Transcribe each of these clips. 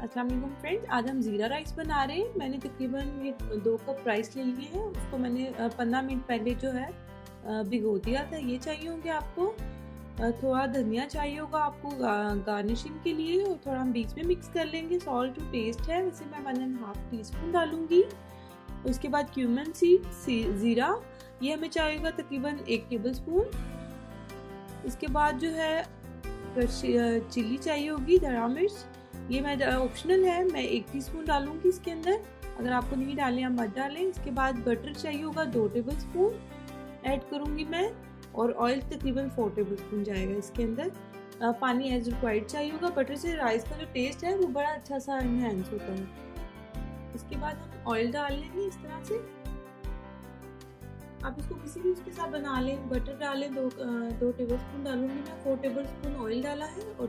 अस्सलाम वालेकुम फ्रेंड्स, आज हम ज़ीरा राइस बना रहे हैं। मैंने तकरीबन ये 2 कप राइस ले लिए हैं। उसको मैंने 15 मिनट पहले जो है भिगो दिया था। ये चाहिए होंगे आपको, थोड़ा धनिया चाहिए होगा आपको गार्निशिंग के लिए, और थोड़ा हम बीच में मिक्स कर लेंगे। सॉल्ट टू टेस्ट है, वैसे मैं 1.5 टीस्पून डालूंगी। उसके बाद क्यूमन सीड, ज़ीरा, ये हमें चाहिए होगा तकरीबन 1 टेबल स्पून। इसके बाद जो है चिली चाहिए होगी, हरा मिर्च, ये मैं ऑप्शनल है, मैं 1 टीस्पून डालूंगी इसके अंदर। अगर आपको नहीं डालें आप मत डालें। इसके बाद बटर चाहिए होगा 2 टेबल स्पून ऐड करूंगी मैं, और ऑयल तकरीबन 4 टेबल स्पून जाएगा इसके अंदर। पानी एज रिक्वायर्ड चाहिए होगा। बटर से राइस का जो टेस्ट है वो बड़ा अच्छा सा इनहेंस होता है। इसके बाद हम ऑयल डाल लेंगे इस तरह से। आप इसको किसी भी उसके साथ बना लें। बटर डालें, 2 टेबल स्पून डालूंगी मैं। 4 टेबल स्पून ऑयल डाला है, और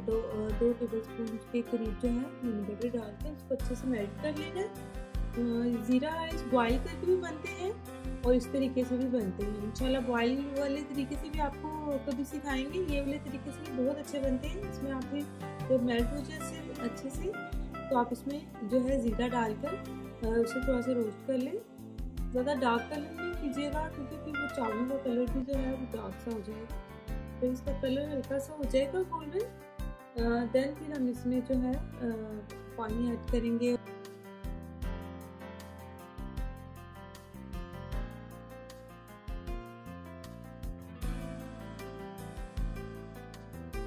2 टेबल स्पून के करीब जो है मैंने बटर डालकर इसको अच्छे से मेल्ट कर लेना है। ज़ीरा राइस बॉयल करके भी बनते हैं और इस तरीके से भी बनते हैं। इंशाल्लाह बॉयल वाले तरीके से भी आपको कभी सिखाएंगे। ये वाले तरीके से भी बहुत अच्छे बनते हैं। इसमें आप जब मेल्ट हो जाए अच्छे से, तो आप इसमें जो है ज़ीरा डालकर उसे थोड़ा सा रोस्ट कर लें। ज़्यादा डार्क कलर नहीं कीजिएगा, क्योंकि फिर वो चावलों का कलर भी जो है वो डार्क सा हो जाएगा। फिर इसका कलर हल्का सा हो जाएगा गोल्डन, देन फिर हम इसमें जो है पानी ऐड करेंगे।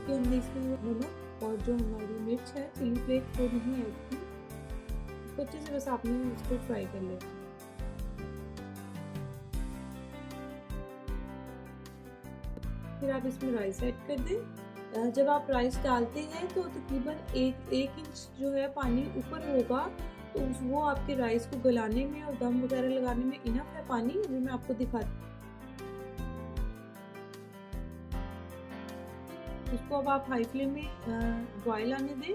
फिर हमने इसमें नमक और जो हमारी मिर्च है चिली फ्लेक्स वो नहीं ऐड की। इसको अच्छे से बस आपने इसको फ्राई कर लेना। फिर आप इसमें राइस ऐड कर दें। जब आप राइस डालते हैं तो तकरीबन एक इंच जो है पानी ऊपर होगा, तो वो आपके राइस को गलाने में और दम वगैरह लगाने में इनफ है पानी। अभी मैं आपको दिखाती हूँ। इसको अब आप हाई फ्लेम में बॉयल आने दें,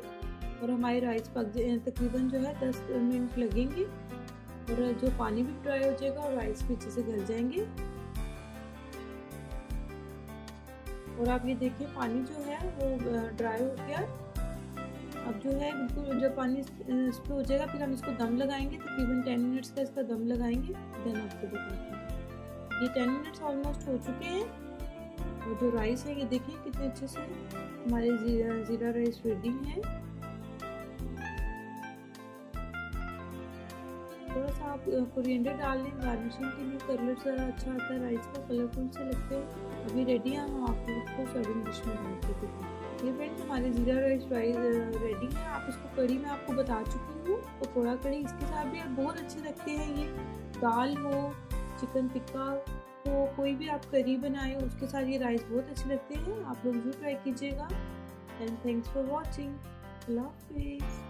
और हमारे राइस पक जाए। तकरीबन जो है 10 मिनट लगेंगे, और जो पानी भी ड्राई हो जाएगा और राइस भी अच्छे से गल जाएंगे। और आप ये देखिए पानी जो है वो ड्राई हो गया। अब जो है बिल्कुल जब पानी इस पे हो जाएगा, फिर हम इसको दम लगाएंगे। तकरीबन 10 मिनट्स का इसका दम लगाएंगे, देन आपको दिखाते हैं। ये 10 मिनट्स ऑलमोस्ट हो चुके हैं, और जो राइस है ये देखिए कितने अच्छे से हमारे ज़ीरा राइस रेडी है। थोड़ा सा आप कोरिएंडर डाल लें गार्निशिंग के लिए, कलर ज़रा अच्छा आता है राइस का, कलरफुल से लगते हैं। अभी रेडी है, हम आपको इसको सर्विंग डिश में डाल के देखें। ये फ्रेंड्स हमारे ज़ीरा राइस रेडी है। आप इसको कड़ी में आपको बता चुकी हूँ, पकौड़ा कड़ी, इसके साथ भी आप बहुत अच्छे लगते हैं। ये दाल हो, चिकन टिक्का हो, कोई भी आप करी बनाए उसके साथ ये राइस बहुत अच्छे लगते हैं। आप लोग जरूर ट्राई कीजिएगा। And thanks for watching. अल्लाह हाफिज़।